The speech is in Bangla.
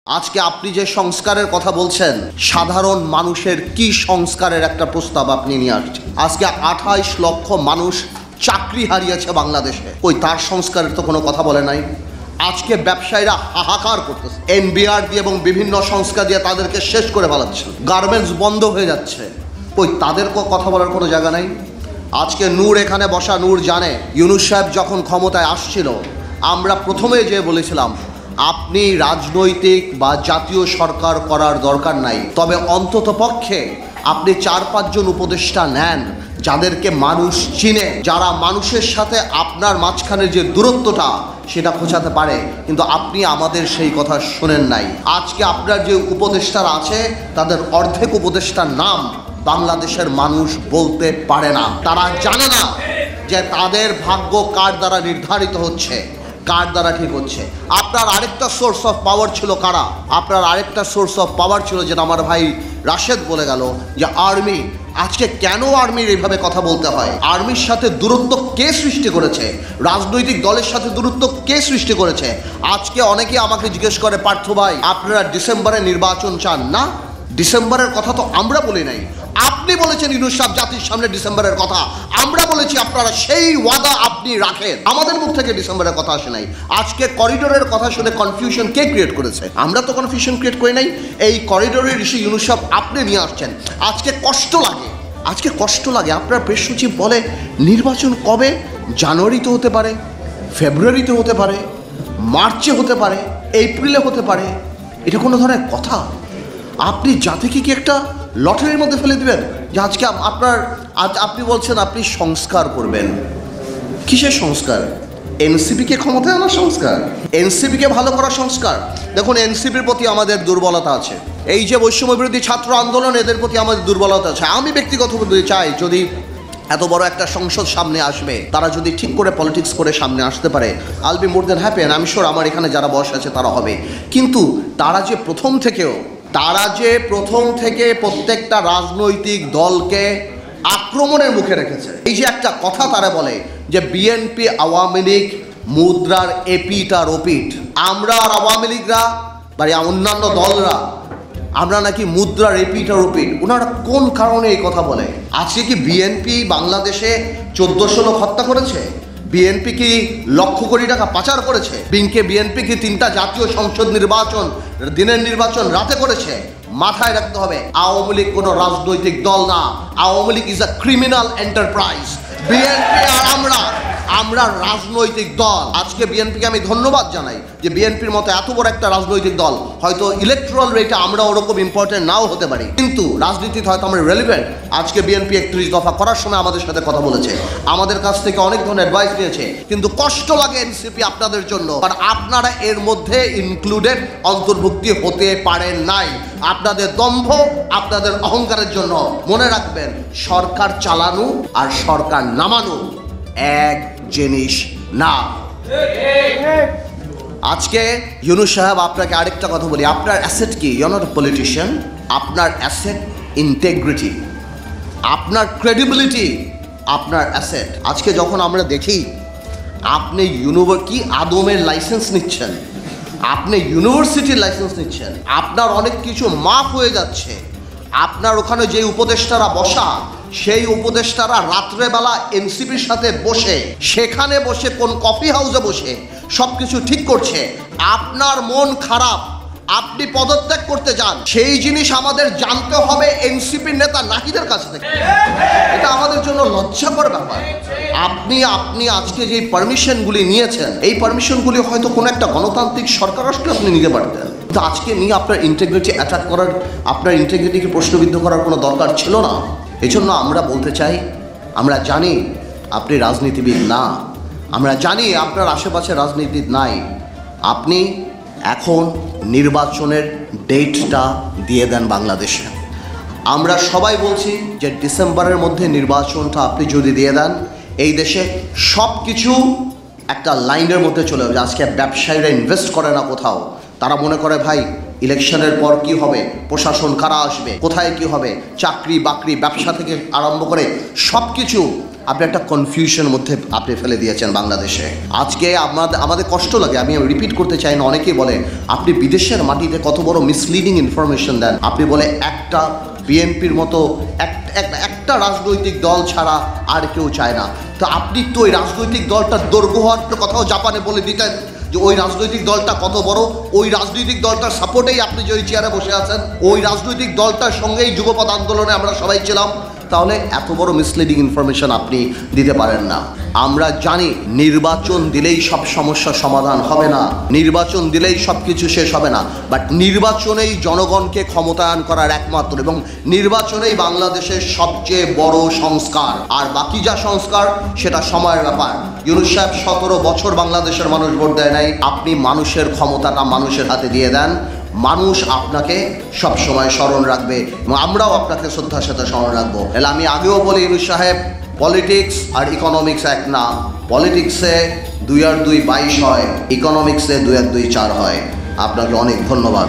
আজকে আপনি যে সংস্কারের কথা বলছেন, সাধারণ মানুষের কি সংস্কারের একটা প্রস্তাব আপনি নিয়ে আসছেন? আজকে 28 লক্ষ মানুষ চাকরি হারিয়েছে বাংলাদেশে, ওই তার সংস্কারের তো কোনো কথা বলে নাই। আজকে ব্যবসায়ীরা হাহাকার করতেছে, এনবিআর দিয়ে এবং বিভিন্ন সংস্থা দিয়ে তাদেরকে শেষ করে ফেলাচ্ছে, গার্মেন্টস বন্ধ হয়ে যাচ্ছে, ওই তাদের কথা বলার কোনো জায়গা নাই। আজকে নূর এখানে বসা, নূর জানে ইউনূস সাহেব যখন ক্ষমতায় আসছিল, আমরা প্রথমে যে বলেছিলাম আপনি রাজনৈতিক বা জাতীয় সরকার করার দরকার নাই, তবে অন্তত পক্ষে আপনি 4-5 জন উপদেষ্টা নেন যাদেরকে মানুষ চিনে, যারা মানুষের সাথে আপনার মাঝখানে যে দূরত্বটা সেটা খোঁচাতে পারে। কিন্তু আপনি আমাদের সেই কথা শোনেন নাই। আজকে আপনার যে উপদেষ্টারা আছে তাদের অর্ধেক উপদেষ্টার নাম বাংলাদেশের মানুষ বলতে পারে না। তারা জানে না যে তাদের ভাগ্য কার দ্বারা নির্ধারিত হচ্ছে, কার দ্বারা ঠিক হচ্ছে। আপনার আরেকটা সোর্স অফ পাওয়ার ছিল কারা? আপনার আরেকটা সোর্স অফ পাওয়ার ছিল, যেটা আমার ভাই রাশেদ বলে গেল, যে আর্মি। আজকে কেন আর্মির এইভাবে কথা বলতে হয়? আর্মির সাথে দূরত্ব কে সৃষ্টি করেছে? রাজনৈতিক দলের সাথে দূরত্ব কে সৃষ্টি করেছে? আজকে অনেকেই আমাকে জিজ্ঞেস করে, পার্থ ভাই আপনারা ডিসেম্বরে নির্বাচন চান না? ডিসেম্বরের কথা তো আমরা বলি নাই, আপনি বলেছেন ইউনূস সাহেব জাতির সামনে ডিসেম্বরের কথা। আমরা বলেছি আপনারা সেই ওয়াদা আপনি রাখেন, আমাদের মুখ থেকে ডিসেম্বরের কথা আসে নাই। আজকে করিডোরের কথা শুনে কনফিউশন কে ক্রিয়েট করেছে? আমরা তো কনফিউশন ক্রিয়েট করি নাই। এই করিডোরের ইস্যু ইউনূস সাহেব আপনি নিয়ে আসছেন। আজকে কষ্ট লাগে, আজকে কষ্ট লাগে। আপনার প্রেস সচিব বলে নির্বাচন কবে? জানুয়ারিতে হতে পারে, ফেব্রুয়ারিতে হতে পারে, মার্চে হতে পারে, এপ্রিলে হতে পারে। এটা কোনো ধরনের কথা? আপনি জাতিকে কি একটা লটারির মধ্যে ফেলে দেবেন যে আজকে আপনি বলছেন আপনি সংস্কার করবেন? কিসের সংস্কার? এনসিপিকে ক্ষমতায় আনার সংস্কার, এনসিপিকে ভালো করার সংস্কার। দেখুন, এনসিপির প্রতি আমাদের দুর্বলতা আছে। এই যে বৈষম্য বিরোধী ছাত্র আন্দোলন, এদের প্রতি আমাদের দুর্বলতা আছে। আমি ব্যক্তিগতভাবে চাই, যদি এত বড় একটা সংসদ সামনে আসবে, তারা যদি ঠিক করে পলিটিক্স করে সামনে আসতে পারে, I'll be more than happy. And আমি শিওর আমার এখানে যারা বয়স আছে তারা হবে। কিন্তু তারা যে প্রথম থেকে প্রত্যেকটা রাজনৈতিক দলকে আক্রমণের মুখে রেখেছে। এই যে একটা কথা তারা বলে যে বিএনপি আওয়ামী লীগ মুদ্রার এপিট আর ওপিট, আমরা আর আওয়ামী লীগরা বা অন্যান্য দলরা আমরা নাকি মুদ্রার এপিট আর ওপিট। ওনারা কোন কারণে এই কথা বলে? আজকে কি বিএনপি বাংলাদেশে 1400 লোক হত্যা করেছে? বিএনপি কি লক্ষ কোটি টাকা পাচার করেছে? বিএনপি কি 3টা জাতীয় সংসদ নির্বাচন দিনের নির্বাচন রাতে করেছে? মাথায় রাখতে হবে, আওয়ামী লীগ কোনো রাজনৈতিক দল না। Awami League is a criminal enterprise. BNP আর আমরা রাজনৈতিক দল। আজকে বিএনপিকে আমি ধন্যবাদ জানাই যে বিএনপির মতো এত বড় একটা রাজনৈতিক দল, হয়তো ইলেকট্রাল রেটে আমরা ওরকম ইম্পর্টেন্ট নাও হতে পারি, কিন্তু রাজনীতিতে হয়তো আমরা রেলিভেন্ট। আজকে বিএনপি 31 দফা করার সময় আমাদের সাথে কথা বলেছে, আমাদের কাছ থেকে অনেক ধরনের অ্যাডভাইস নিয়েছে। কিন্তু কষ্ট লাগে এনসিপি আপনাদের জন্য, আর আপনারা এর মধ্যে ইনক্লুডেড অন্তর্ভুক্তি হতে পারেন নাই। আপনাদের দম্ভ, আপনাদের অহংকারের জন্য। মনে রাখবেন, সরকার চালানো আর সরকার নামানো এক জিনিস না। আজকে ইউনূস সাহেব, আপনাকে আরেকটা কথা বলি, আপনার অ্যাসেট কি? You are not a politician. আপনার অ্যাসেট ইন্টেগ্রিটি, আপনার ক্রেডিবিলিটি, আপনার অ্যাসেট। আজকে যখন আমরা দেখি আপনি কি আদমের লাইসেন্স নিচ্ছেন, আপনি ইউনিভার্সিটির লাইসেন্স নিচ্ছেন, আপনার অনেক কিছু মাফ হয়ে যাচ্ছে। আপনার ওখানে যে উপদেষ্টারা বসা, সেই উপদেষ্টারা রাত্রেবেলা এনসিপির সাথে বসে, সেখানে বসে কোন কফি হাউসে বসে সব কিছু ঠিক করছে। আপনার মন খারাপ, আপনি পদত্যাগ করতে যান, সেই জিনিস আমাদের জানতে হবে এনসিপির নেতা নাহিদের কাছ থেকে। এটা আমাদের জন্য লজ্জাকর ব্যাপার। আপনি আজকে যে পারমিশনগুলি নিয়েছেন, এই পারমিশনগুলি হয়তো কোনো একটা গণতান্ত্রিক সরকার আসলে আপনি নিতে পারতেন, কিন্তু আজকে নিয়ে আপনার ইন্টিগ্রিটি অ্যাটাক করার, আপনার ইন্টিগ্রিটিকে প্রশ্নবিদ্ধ করার কোনো দরকার ছিল না। এই জন্য আমরা বলতে চাই, আমরা জানি আপনি রাজনীতিবিদ না, আমরা জানি আপনার আশেপাশে রাজনীতি নাই। আপনি এখন নির্বাচনের ডেটটা দিয়ে দেন বাংলাদেশে। আমরা সবাই বলছি যে ডিসেম্বরের মধ্যে নির্বাচনটা আপনি যদি দিয়ে দেন, এই দেশে সব কিছু একটা লাইনের মধ্যে চলে যাবে। আজকে ব্যবসায়ীরা ইনভেস্ট করে না কোথাও, তারা মনে করে ভাই ইলেকশনের পর কি হবে, প্রশাসন কারা আসবে, কোথায় কি হবে, চাকরি বাকরি ব্যবসা থেকে আরম্ভ করে সব কিছু আপনি একটা কনফিউশনের মধ্যে আপনি ফেলে দিয়েছেন বাংলাদেশে। আজকে আমাদের কষ্ট লাগে, আমি রিপিট করতে চাই না। অনেকেই বলে আপনি বিদেশের মাটিতে কত বড় মিসলিডিং ইনফরমেশন দেন। আপনি বলে একটা বিএনপির মতো একটা রাজনৈতিক দল ছাড়া আর কেউ চায় না। তো আপনি তো ওই রাজনৈতিক দলটার দৈর্ঘ্য হওয়ার কথাও জাপানে বলে দিতেন যে ওই রাজনৈতিক দলটা কত বড়, ওই রাজনৈতিক দলটার সাপোর্টেই আপনি যে ওই চেয়ারে বসে আছেন, ওই রাজনৈতিক দলটার সঙ্গেই যুগপৎ আন্দোলনে আমরা সবাই ছিলাম। তাহলে এত বড় মিসলিডিং ইনফরমেশন আপনি দিতে পারেন না। আমরা জানি নির্বাচন দিলেই সব সমস্যার সমাধান হবে না, নির্বাচন দিলেই সব কিছু শেষ হবে না, বাট নির্বাচনেই জনগণকে ক্ষমতায়ন করার একমাত্র এবং নির্বাচনেই বাংলাদেশের সবচেয়ে বড় সংস্কার। আর বাকি যা সংস্কার সেটা সময়ের ব্যাপার। ইউনূস সাহেব 17 বছর বাংলাদেশের মানুষ ভোট দেয় নাই। আপনি মানুষের ক্ষমতাটা মানুষের হাতে দিয়ে দেন, মানুষ আপনাকে সব সময় স্মরণ রাখবে এবং আমরাও আপনাকে শ্রদ্ধার সাথে স্মরণ রাখবো। তাহলে আমি আগেও বলি ইউনূস সাহেব, পলিটিক্স আর ইকোনমিক্স এক না। পলিটিক্সে 2 আর 2 22 হয়, ইকোনমিক্সে 2 আর 2 4 হয়। আপনাকে অনেক ধন্যবাদ।